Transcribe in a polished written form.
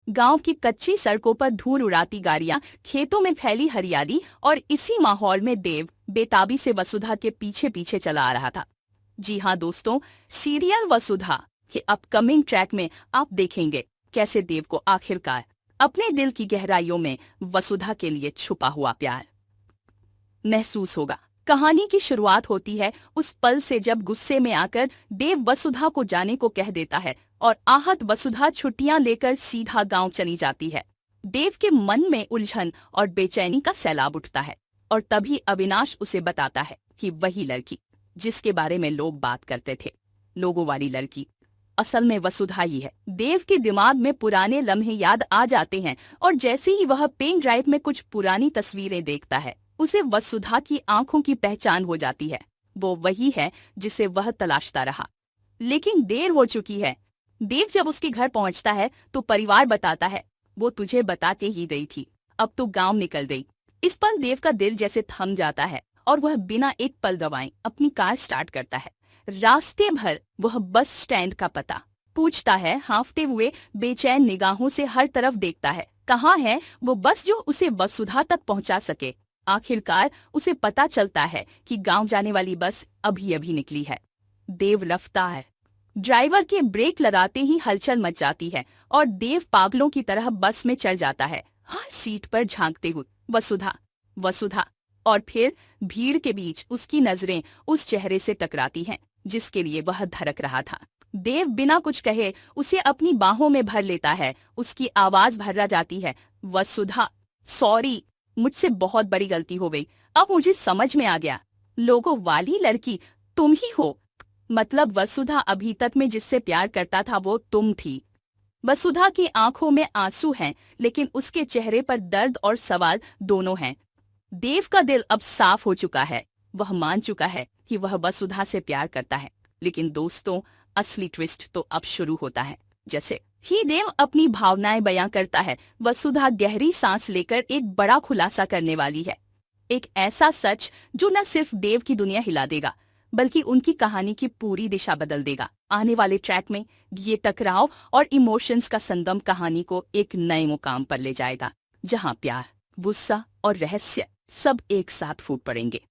गांव की कच्ची सड़कों पर धूल उड़ाती गाड़ियां, खेतों में फैली हरियाली और इसी माहौल में देव बेताबी से वसुधा के पीछे पीछे चला आ रहा था। जी हाँ दोस्तों, सीरियल वसुधा के अपकमिंग ट्रैक में आप देखेंगे कैसे देव को आखिरकार अपने दिल की गहराइयों में वसुधा के लिए छुपा हुआ प्यार महसूस होगा। कहानी की शुरुआत होती है उस पल से जब गुस्से में आकर देव वसुधा को जाने को कह देता है और आहत वसुधा छुट्टियां लेकर सीधा गांव चली जाती है। देव के मन में उलझन और बेचैनी का सैलाब उठता है और तभी अविनाश उसे बताता है कि वही लड़की जिसके बारे में लोग बात करते थे, लोगों वाली लड़की असल में वसुधा ही है। देव के दिमाग में पुराने लम्हे याद आ जाते हैं और जैसे ही वह पेन ड्राइव में कुछ पुरानी तस्वीरें देखता है, उसे वसुधा की आंखों की पहचान हो जाती है। वो वही है जिसे वह तलाशता रहा, लेकिन देर हो चुकी है। देव जब उसके घर पहुंचता है तो परिवार बताता है, वो तुझे बताते ही गई थी, अब तो गांव निकल गई। इस पल देव का दिल जैसे थम जाता है और वह बिना एक पल दबाए अपनी कार स्टार्ट करता है। रास्ते भर वह बस स्टैंड का पता पूछता है, हाँफते हुए बेचैन निगाहों से हर तरफ देखता है, कहाँ है वो बस जो उसे वसुधा तक पहुंचा सके। आखिरकार उसे पता चलता है कि गांव जाने वाली बस अभी अभी निकली है। देव रफ्तार ड्राइवर के ब्रेक लगाते ही हलचल मच जाती है और देव पागलों की तरह बस में चढ़ जाता है, हर सीट पर झांकते हुए वसुधा वसुधा। और फिर भीड़ के बीच उसकी नजरें उस चेहरे से टकराती हैं जिसके लिए वह धड़क रहा था। देव बिना कुछ कहे उसे अपनी बाहों में भर लेता है। उसकी आवाज भर्रा जाती है, वसुधा सॉरी, मुझसे बहुत बड़ी गलती हो गई। अब मुझे समझ में आ गया, लोगों वाली लड़की तुम ही हो। मतलब वसुधा अभी तक में जिससे प्यार करता था वो तुम थी। वसुधा की आंखों में आंसू हैं, लेकिन उसके चेहरे पर दर्द और सवाल दोनों हैं। देव का दिल अब साफ हो चुका है, वह मान चुका है कि वह वसुधा से प्यार करता है। लेकिन दोस्तों, असली ट्विस्ट तो अब शुरू होता है। जैसे ही देव अपनी भावनाएं बयां करता है, वसुधा गहरी सांस लेकर एक बड़ा खुलासा करने वाली है। एक ऐसा सच जो न सिर्फ देव की दुनिया हिला देगा, बल्कि उनकी कहानी की पूरी दिशा बदल देगा। आने वाले ट्रैक में ये टकराव और इमोशंस का संगम कहानी को एक नए मुकाम पर ले जाएगा, जहां प्यार, गुस्सा और रहस्य सब एक साथ फूट पड़ेंगे।